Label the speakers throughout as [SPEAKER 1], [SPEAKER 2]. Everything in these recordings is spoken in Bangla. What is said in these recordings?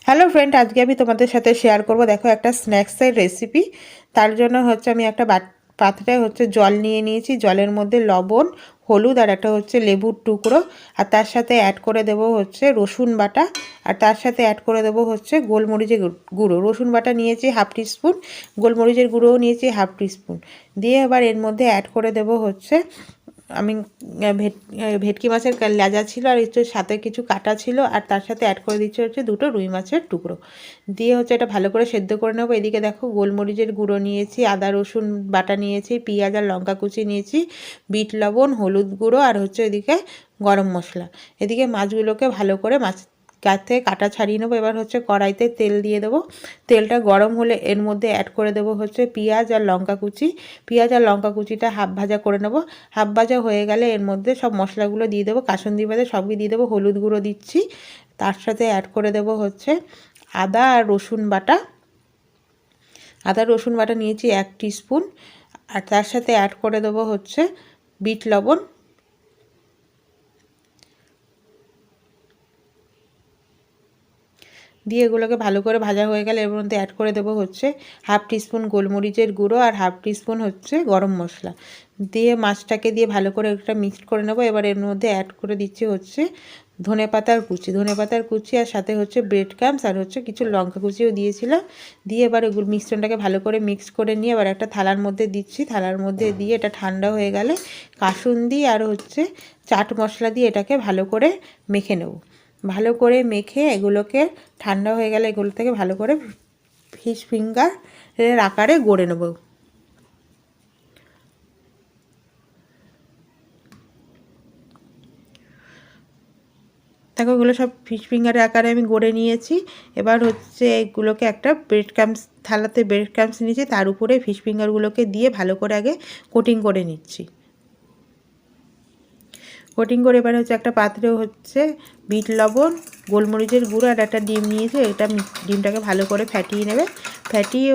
[SPEAKER 1] হ্যালো ফ্রেন্ড, আজকে আমি তোমাদের সাথে শেয়ার করব দেখো একটা স্ন্যাক্সের রেসিপি। তার জন্য হচ্ছে আমি একটা পাত্রে হচ্ছে জল নিয়ে নিয়েছি। জলের মধ্যে লবণ, হলুদ আর একটা হচ্ছে লেবুর টুকরো, আর তার সাথে অ্যাড করে দেব হচ্ছে রসুন বাটা, আর তার সাথে অ্যাড করে দেব হচ্ছে গোলমরিচের গুঁড়ো। রসুন বাটা নিয়েছি হাফ টিস্পুন, গোলমরিচের গুঁড়োও নিয়েছি হাফ টিস্পুন। দিয়ে এবার এর মধ্যে অ্যাড করে দেব হচ্ছে আমি ভেটকি মাছের লেজা ছিল, আর হচ্ছে সাথে কিছু কাটা ছিল, আর তার সাথে অ্যাড করে দিচ্ছে হচ্ছে দুটো রুই মাছের টুকরো। দিয়ে হচ্ছে এটা ভালো করে সেদ্ধ করে নেবো। এদিকে দেখো গোলমরিচের গুঁড়ো নিয়েছি, আদা রসুন বাটা নিয়েছি, পেঁয়াজ আর লঙ্কা কুচি নিয়েছি, বিট লবণ, হলুদ গুঁড়ো, আর হচ্ছে এদিকে গরম মশলা। এদিকে মাছগুলোকে ভালো করে গাছ থেকে কাটা ছাড়িয়ে নেবো। এবার হচ্ছে কড়াইতে তেল দিয়ে দেবো। তেলটা গরম হলে এর মধ্যে অ্যাড করে দেবো হচ্ছে পেঁয়াজ আর লঙ্কা কুচি। পেঁয়াজ আর লঙ্কা কুচিটা হাফ ভাজা করে নেবো। হাফ ভাজা হয়ে গেলে এর মধ্যে সব মশলাগুলো দিয়ে দেবো, কাসুন্দি বাদে সবই দিয়ে দেবো। হলুদ গুঁড়ো দিচ্ছি, তার সাথে অ্যাড করে দেবো হচ্ছে আদা আর রসুন বাটা। আদা রসুন বাটা নিয়েছি 1 টিস্পুন, আর তার সাথে অ্যাড করে দেবো হচ্ছে বিট লবণ। দিয়ে এগুলোকে ভালো করে ভাজা হয়ে গেলে এর মধ্যে অ্যাড করে দেবো হচ্ছে হাফ টিস্পুন গোলমরিচের গুঁড়ো আর হাফ টিস্পুন হচ্ছে গরম মশলা। দিয়ে মাছটাকে দিয়ে ভালো করে একটা মিক্সড করে নেবো। এবার এর মধ্যে অ্যাড করে দিচ্ছি হচ্ছে ধনেপাতার কুচি, আর সাথে হচ্ছে ব্রেড ক্রাম্বস আর হচ্ছে কিছু লঙ্কা কুচিও দিয়েছিলাম। দিয়ে এবার ওগুলো মিশ্রণটাকে ভালো করে মিক্স করে নিয়ে এবার একটা থালার মধ্যে দিচ্ছি। থালার মধ্যে দিয়ে এটা ঠান্ডা হয়ে গেলে কাসুন্দি আর হচ্ছে চাট মশলা দিয়ে এটাকে ভালো করে মেখে নেব। ভালো করে মেখে এগুলোকে ঠান্ডা হয়ে গেলে এগুলো থেকে ভালো করে ফিশ ফিঙ্গারের আকারে গড়ে নেব। দেখো এগুলো সব ফিশ ফিঙ্গারের আকারে আমি গড়ে নিয়েছি। এবার হচ্ছে এগুলোকে একটা ব্রেড ক্রাম্বস থালাতে ব্রেড ক্রাম্বস নিয়েছি, তার উপরে ফিশ ফিঙ্গারগুলোকে দিয়ে ভালো করে আগে কোটিং করে নিচ্ছি। কোটিং করে এবার হচ্ছে একটা পাত্রে হচ্ছে বিট লবণ, গোলমরিচের গুঁড়ো আর একটা ডিম নিয়েছি। এটা ডিমটাকে ভালো করে ফাটিয়ে নেবে। ফাটিয়ে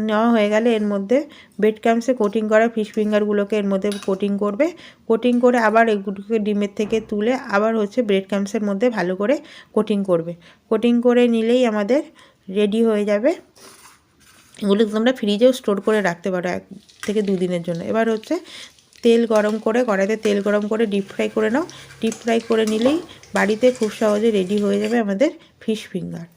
[SPEAKER 1] নেওয়া হয়ে গেলে এর মধ্যে ব্রেড ক্রাম্বসে কোটিং করা ফিশ ফিঙ্গারগুলোকে এর মধ্যে কোটিং করবে। কোটিং করে আবার এগুলোকে ডিমের থেকে তুলে আবার হচ্ছে ব্রেড ক্রাম্বসের মধ্যে ভালো করে কোটিং করবে। কোটিং করে নিলেই আমাদের রেডি হয়ে যাবে। এগুলো তোমরা ফ্রিজেও স্টোর করে রাখতে পারো 1 থেকে 2 দিনের জন্য। এবার হচ্ছে তেল গরম করে কড়াইতে তেল গরম করে ডিপ ফ্রাই করে নাও। ডিপ ফ্রাই করে নিলেই বাড়িতে খুব সহজে রেডি হয়ে যাবে আমাদের ফিশ ফিঙ্গার।